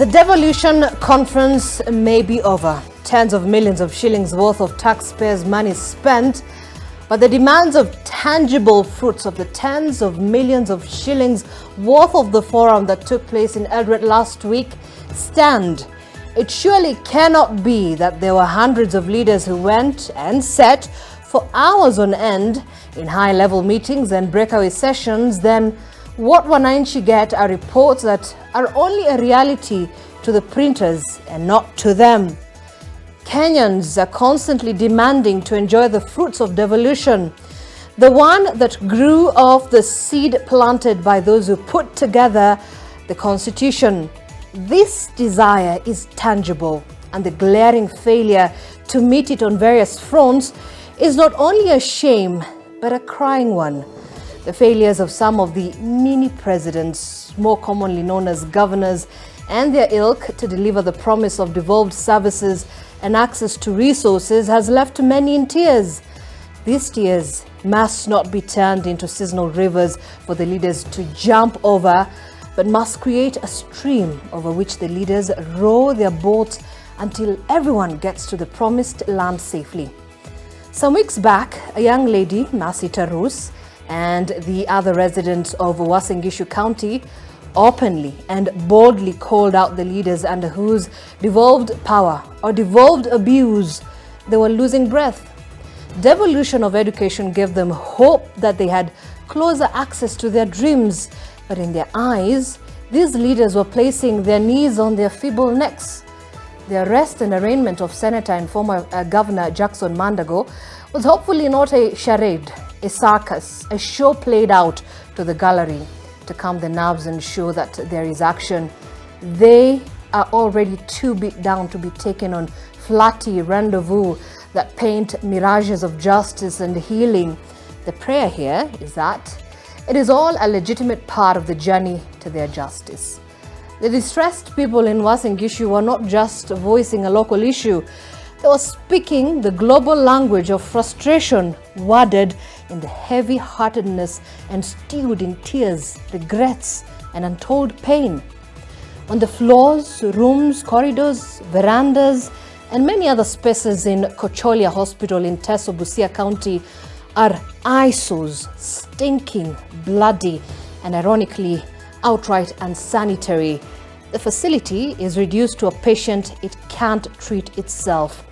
The devolution conference may be over. Tens of millions of shillings worth of taxpayers' money spent, but the demands of tangible fruits of the tens of millions of shillings worth of the forum that took place in Eldoret last week stand. It surely cannot be that there were hundreds of leaders who went and sat for hours on end in high-level meetings and breakaway sessions. Then what Wananchi get are reports that are only a reality to the printers and not to them. Kenyans are constantly demanding to enjoy the fruits of devolution, the one that grew off the seed planted by those who put together the Constitution. This desire is tangible, and the glaring failure to meet it on various fronts is not only a shame, but a crying one. The failures of some of the mini-presidents, more commonly known as governors, and their ilk to deliver the promise of devolved services and access to resources has left many in tears. These tears must not be turned into seasonal rivers for the leaders to jump over, but must create a stream over which the leaders row their boats until everyone gets to the promised land safely. Some weeks back, a young lady, Masita Rus, and the other residents of Uasin Gishu County openly and boldly called out the leaders under whose devolved power or devolved abuse they were losing breath. Devolution of education gave them hope that they had closer access to their dreams, but in their eyes, these leaders were placing their knees on their feeble necks. The arrest and arraignment of Senator and former Governor Jackson Mandago was hopefully not a charade, a circus, a show played out to the gallery to calm the nerves and show that there is action. They are already too beat down to be taken on flatty rendezvous that paint mirages of justice and healing. The prayer here is that it is all a legitimate part of the journey to their justice. The distressed people in Uasin Gishu were not just voicing a local issue, they were speaking the global language of frustration, worded in the heavy-heartedness and stewed in tears, regrets, and untold pain. On the floors, rooms, corridors, verandas, and many other spaces in Kocholia Hospital in Teso, Busia County are eyesores, stinking, bloody, and ironically, outright unsanitary. The facility is reduced to a patient it can't treat itself.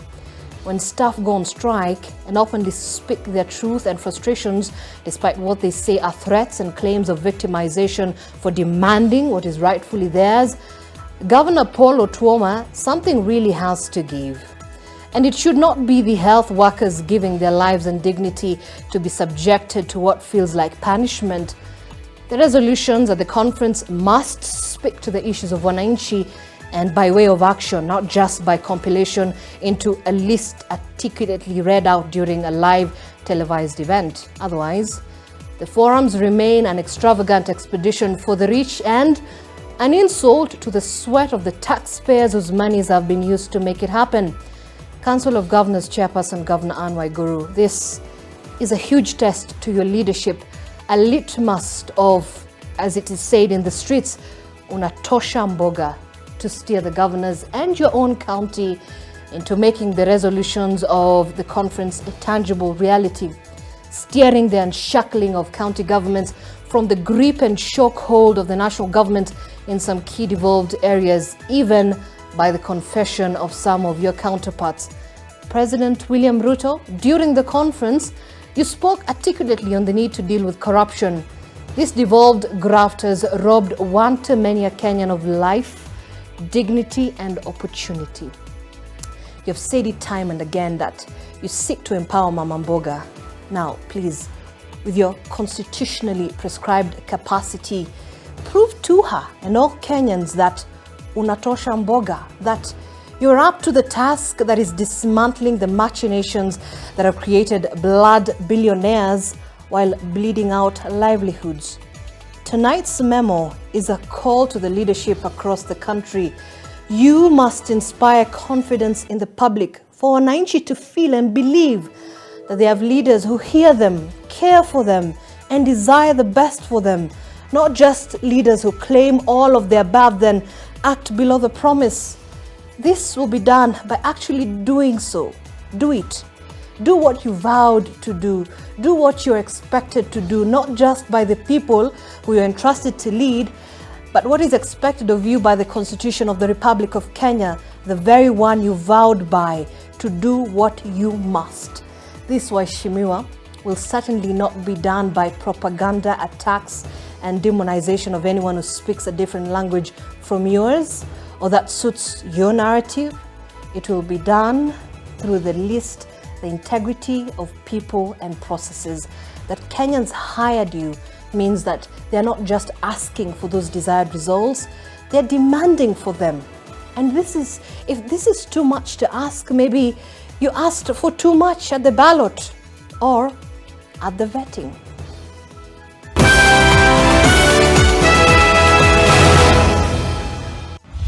When staff go on strike and openly speak their truth and frustrations, despite what they say are threats and claims of victimization for demanding what is rightfully theirs, Governor Paul Otuoma, something really has to give. And it should not be the health workers giving their lives and dignity to be subjected to what feels like punishment. The resolutions at the conference must speak to the issues of Wananchi and by way of action, not just by compilation into a list articulately read out during a live televised event. Otherwise, the forums remain an extravagant expedition for the rich and an insult to the sweat of the taxpayers whose monies have been used to make it happen. Council of Governors Chairperson Governor Anne Waiguru, this is a huge test to your leadership, a litmus of, as it is said in the streets, unatosha mboga, to steer the governors and your own county into making the resolutions of the conference a tangible reality, steering the unshackling of county governments from the grip and shock hold of the national government in some key devolved areas, even by the confession of some of your counterparts. President William Ruto, during the conference, you spoke articulately on the need to deal with corruption. These devolved grafters robbed one too many a Kenyan of life, dignity, and opportunity. You have said it time and again that you seek to empower Mama Mboga. Now, please, with your constitutionally prescribed capacity, prove to her and all Kenyans that unatosha mboga, that you're up to the task that is dismantling the machinations that have created blood billionaires while bleeding out livelihoods. Tonight's memo is a call to the leadership across the country. You must inspire confidence in the public for Wananchi to feel and believe that they have leaders who hear them, care for them, and desire the best for them. Not just leaders who claim all of the above, then act below the promise. This will be done by actually doing so. Do it. Do what you vowed to do. Do what you're expected to do, not just by the people who you're entrusted to lead, but what is expected of you by the Constitution of the Republic of Kenya, the very one you vowed by, to do what you must. This Waheshimiwa will certainly not be done by propaganda, attacks, and demonization of anyone who speaks a different language from yours or that suits your narrative. It will be done through the integrity of people and processes. That Kenyans hired you means that they're not just asking for those desired results, they're demanding for them. And if this is too much to ask, maybe you asked for too much at the ballot or at the vetting.